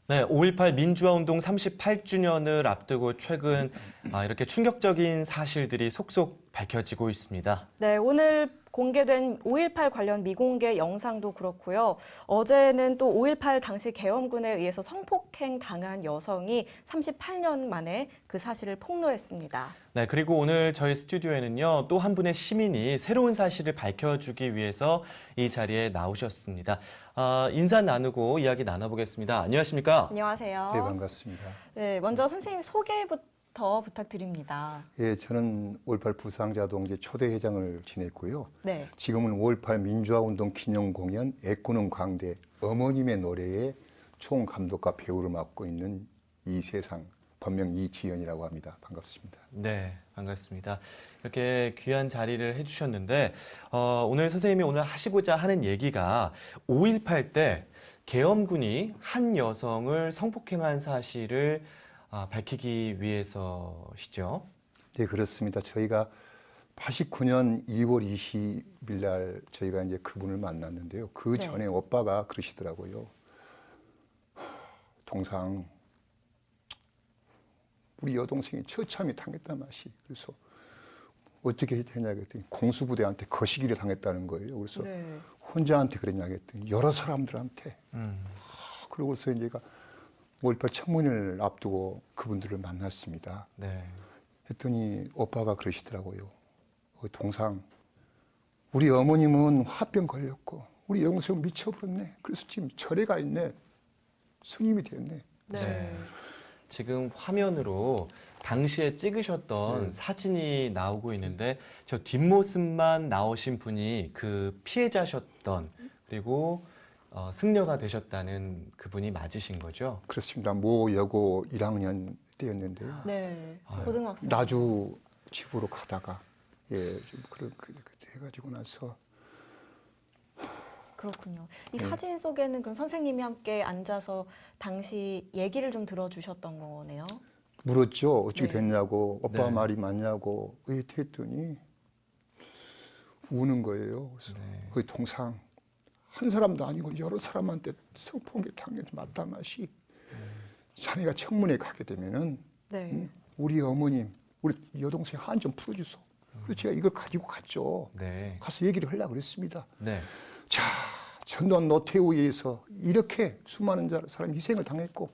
네, 5.18 민주화운동 38주년을 앞두고 최근 이렇게 충격적인 사실들이 속속 밝혀지고 있습니다. 네, 오늘 공개된 5.18 관련 미공개 영상도 그렇고요. 어제는 또 5.18 당시 계엄군에 의해서 성폭행 당한 여성이 38년 만에 그 사실을 폭로했습니다. 네, 그리고 오늘 저희 스튜디오에는요, 또 한 분의 시민이 새로운 사실을 밝혀주기 위해서 이 자리에 나오셨습니다. 인사 나누고 이야기 나눠보겠습니다. 안녕하십니까? 안녕하세요. 네, 반갑습니다. 네, 먼저 선생님 소개부터 부탁드립니다. 예, 저는 5.18 부상자 동지 초대 회장을 지냈고요. 네. 지금은 5.18 민주화운동 기념 공연 애꾸는 광대 어머님의 노래의 총감독과 배우를 맡고 있는 이세상, 본명 이지연이라고 합니다. 반갑습니다. 네, 반갑습니다. 이렇게 귀한 자리를 해주셨는데 오늘 선생님이 오늘 하시고자 하는 얘기가 5.18 때 계엄군이 한 여성을 성폭행한 사실을 밝히기 위해서시죠? 네, 그렇습니다. 저희가 89년 2월 20일 날 저희가 이제 그분을 만났는데요. 그 네. 전에 오빠가 그러시더라고요. 동상 우리 여동생이 처참히 당했단 맛이. 그래서 어떻게 되냐 했더니 공수부대한테 거시기를 당했다는 거예요. 그래서 네. 혼자한테 그랬냐 했더니 여러 사람들한테. 그러고서 이제가 5.18 청문회를 앞두고 그분들을 만났습니다. 네. 했더니 오빠가 그러시더라고요. 동상 우리 어머님은 화병 걸렸고 우리 영생 미쳐버렸네. 그래서 지금 절에 가 있네. 스님이 됐네. 네. 지금 화면으로 당시에 찍으셨던 사진이 나오고 있는데 저 뒷모습만 나오신 분이 그 피해자셨던 그리고 승려가 되셨다는 그분이 맞으신 거죠? 그렇습니다. 모 여고 1학년 때였는데요. 네. 고등학생. 나주 집으로 가다가 좀 그렇게 해가지고 나서 그렇군요. 이 사진 속에는 그럼 선생님이 함께 앉아서 당시 얘기를 좀 들어주셨던 거네요. 물었죠. 어떻게 네. 됐냐고, 오빠 네. 말이 맞냐고, 했더니 우는 거예요. 그래서 동상 한 사람도 아니고 여러 사람한테 성폭행 당해서 맞다 맛이. 자네가 청문회 가게 되면은 네. 우리 어머님, 우리 여동생 한 좀 풀어주소. 그래서 제가 이걸 가지고 갔죠. 네. 가서 얘기를 하려고 그랬습니다. 네. 자, 전두환 노태우에 의해서 이렇게 수많은 사람이 희생을 당했고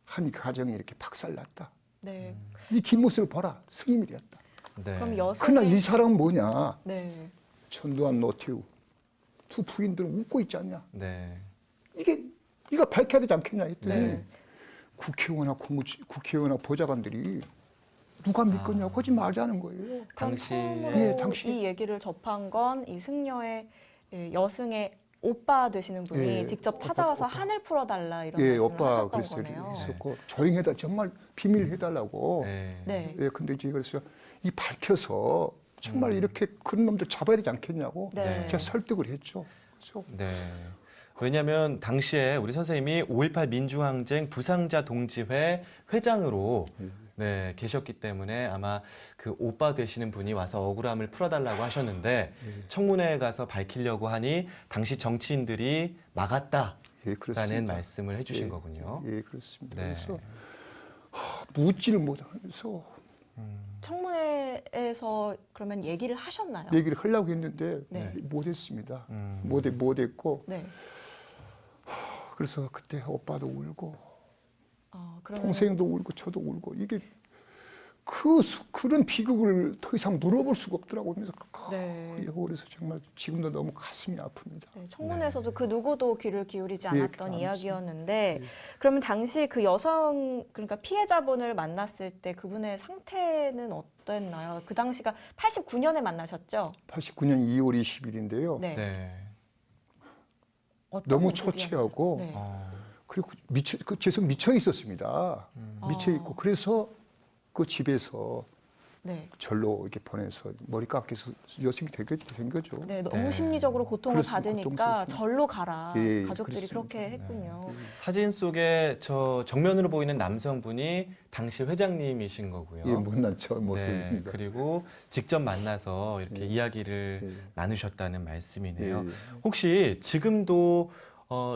한 가정이 이렇게 박살났다. 네. 이 뒷모습을 봐라. 승님이 되었다. 네. 그럼 여성의 그러나 이 사람은 뭐냐. 네. 전두환 노태우 두 부인들은 웃고 있지 않냐. 네. 이거 밝혀야 되지 않겠냐 했더니 네. 국회의원이나 보좌관들이 누가 믿겠냐고 거짓말하지 않은 거예요. 당시 처음으로 당시. 이 얘기를 접한 건 이 승려의 여승의 오빠 되시는 분이 예, 직접 찾아와서 오빠. 한을 풀어달라 이런 예, 말씀을 오빠 하셨던 그래서 거네요. 있었고 조용히 해다 정말 비밀 해달라고. 네. 네. 예, 근데 이제 그래서 이 밝혀서 정말 이렇게 그런 놈들 잡아야 되지 않겠냐고 네. 제가 설득을 했죠. 그래서 네. 왜냐하면 당시에 우리 선생님이 5.18 민주항쟁 부상자 동지회 회장으로 네, 계셨기 때문에 아마 그 오빠 되시는 분이 와서 억울함을 풀어달라고 하셨는데 청문회에 가서 밝히려고 하니 당시 정치인들이 막았다라는 예, 그렇습니다. 말씀을 해주신 거군요. 예, 그렇습니다. 네. 그래서 묻지를 못하면서 청문회에서 그러면 얘기를 하셨나요? 얘기를 하려고 했는데 네. 못했습니다. 음. 못했고 네. 그래서 그때 오빠도 울고 그러면 동생도 울고 저도 울고 이게 그런 비극을 더 이상 물어볼 수가 없더라고요. 그래서 네. 그래서 정말 지금도 너무 가슴이 아픕니다. 네, 청문회에서도 그 누구도 귀를 기울이지 않았던 예, 이야기였는데 그러면 당시 그 여성 그러니까 피해자분을 만났을 때 그분의 상태는 어땠나요? 그 당시가 89년에 만나셨죠? 89년 2월 20일인데요. 네. 네. 어떤 너무 모습이었나요? 초췌하고 네. 그리고 계속 미쳐 있었습니다. 미쳐 있고 그래서 그 집에서 네. 절로 이렇게 보내서 머리 깎여서 여성이 된 거죠. 네, 너무 네. 심리적으로 고통을 그렇습니다. 받으니까 고통스럽습니다. 절로 가라. 예, 가족들이 그렇습니다. 그렇게 했군요. 사진 속에 저 정면으로 보이는 남성분이 당시 회장님이신 거고요. 예, 못난 저 네, 모습입니다. 그리고 직접 만나서 이렇게 예. 이야기를 예. 나누셨다는 말씀이네요. 예. 혹시 지금도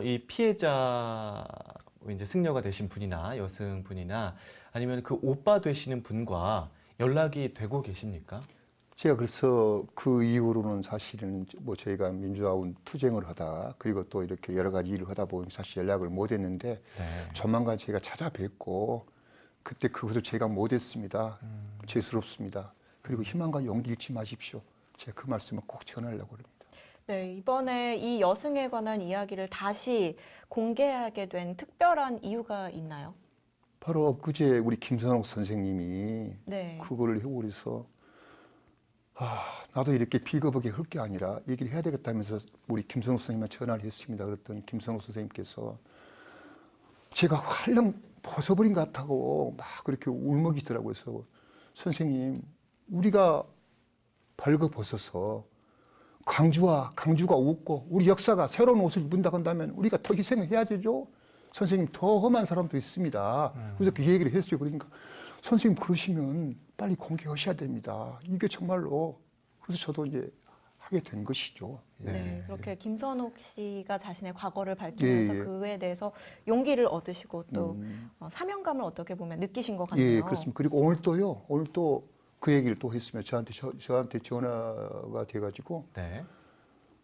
이 피해자 이제 승려가 되신 분이나 여성분이나 아니면 그 오빠 되시는 분과 연락이 되고 계십니까? 제가 그래서 그 이후로는 사실은 뭐 저희가 민주화운 투쟁을 하다 그리고 또 이렇게 여러 가지 일을 하다 보니 사실 연락을 못 했는데 네. 조만간 제가 찾아뵙고 그때 그것을 제가 못했습니다. 죄스럽습니다. 그리고 희망과 용기 잃지 마십시오. 제가 그 말씀을 꼭 전하려고 합니다. 네, 이번에 이 여승에 관한 이야기를 다시 공개하게 된 특별한 이유가 있나요? 바로 엊그제 우리 김선옥 선생님이 네. 그거를 하고 그래서 나도 이렇게 비겁하게 할 게 아니라 얘기를 해야 되겠다면서 우리 김선옥 선생님한테 전화를 했습니다. 그랬더니 김선옥 선생님께서 제가 활랑 벗어버린 것 같다고 막 그렇게 울먹이더라고요. 그래서 선생님, 우리가 벌거벗어서 강주가 웃고 우리 역사가 새로운 옷을 입는다 한다면 우리가 더 희생을 해야 되죠. 선생님, 더 험한 사람도 있습니다. 그래서 그 얘기를 했어요. 그러니까 선생님 그러시면 빨리 공개하셔야 됩니다. 이게 정말로 그래서 저도 이제 하게 된 것이죠. 네, 그렇게 김선옥 씨가 자신의 과거를 밝히면서 예, 예. 그에 대해서 용기를 얻으시고 또 사명감을 어떻게 보면 느끼신 것 같네요. 예, 그렇습니다. 그리고 오늘 또 그 얘기를 또 했으면 저한테 전화가 돼가지고 네.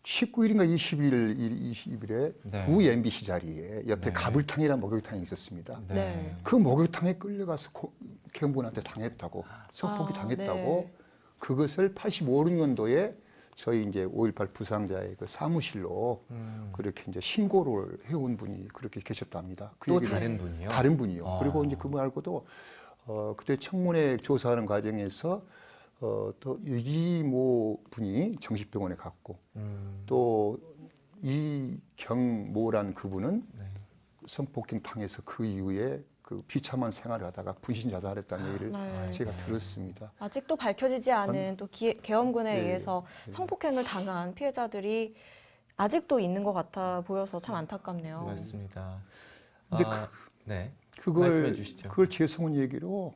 19일인가 20일에 네. 구 MBC 자리에 옆에 네. 가불탕이라는 목욕탕이 있었습니다. 네. 그 목욕탕에 끌려가서 개헌군한테 당했다고, 성폭이 아, 당했다고, 네. 그것을 85년도에 저희 이제 5.18 부상자의 그 사무실로 그렇게 이제 신고를 해온 분이 그렇게 계셨답니다. 그 또 얘기를 다른 분이요? 다른 분이요. 아. 그리고 이제 그 말고도 그때 청문회 조사하는 과정에서 또 이모 분이 정신병원에 갔고 또 이경모란 그분은 네. 성폭행 당해서 그 이후에 그 비참한 생활을 하다가 분신 자살했다는 얘기를 네. 제가 들었습니다. 아직도 밝혀지지 않은 또 계엄군에 예, 의해서 성폭행을 당한 피해자들이 아직도 있는 것 같아 보여서 참 안타깝네요. 맞습니다. 근데 네. 말씀해 그걸 주시죠. 그걸 죄송한 얘기로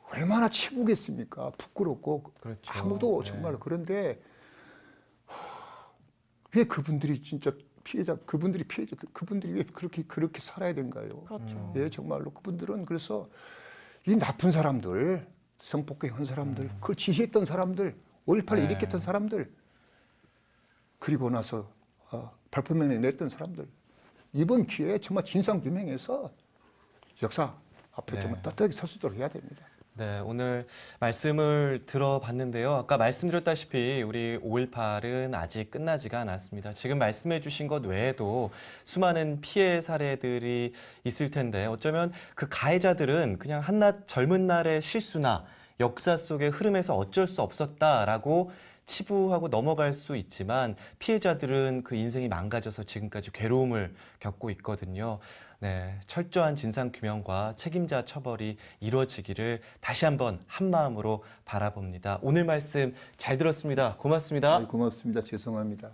얼마나 치부겠습니까? 부끄럽고 그렇죠. 아무도 네. 정말 그런데 왜 그분들이 진짜 그분들이 왜 그렇게 살아야 된가요? 그렇죠. 예, 정말로 그분들은 그래서 이 나쁜 사람들, 성폭행한 사람들, 그걸 지시했던 사람들, 5.18을 네. 일으켰던 사람들, 그리고 나서 발표명에 냈던 사람들, 이번 기회에 정말 진상규명해서 역사 앞에 네. 정말 떳떳하게 설 수 있도록 해야 됩니다. 네, 오늘 말씀을 들어봤는데요. 아까 말씀드렸다시피 우리 5.18은 아직 끝나지가 않았습니다. 지금 말씀해 주신 것 외에도 수많은 피해 사례들이 있을 텐데 어쩌면 그 가해자들은 그냥 한낱 젊은 날의 실수나 역사 속의 흐름에서 어쩔 수 없었다라고 치부하고 넘어갈 수 있지만 피해자들은 그 인생이 망가져서 지금까지 괴로움을 겪고 있거든요. 네, 철저한 진상규명과 책임자 처벌이 이루어지기를 다시 한번 한마음으로 바라봅니다. 오늘 말씀 잘 들었습니다. 고맙습니다. 고맙습니다. 죄송합니다.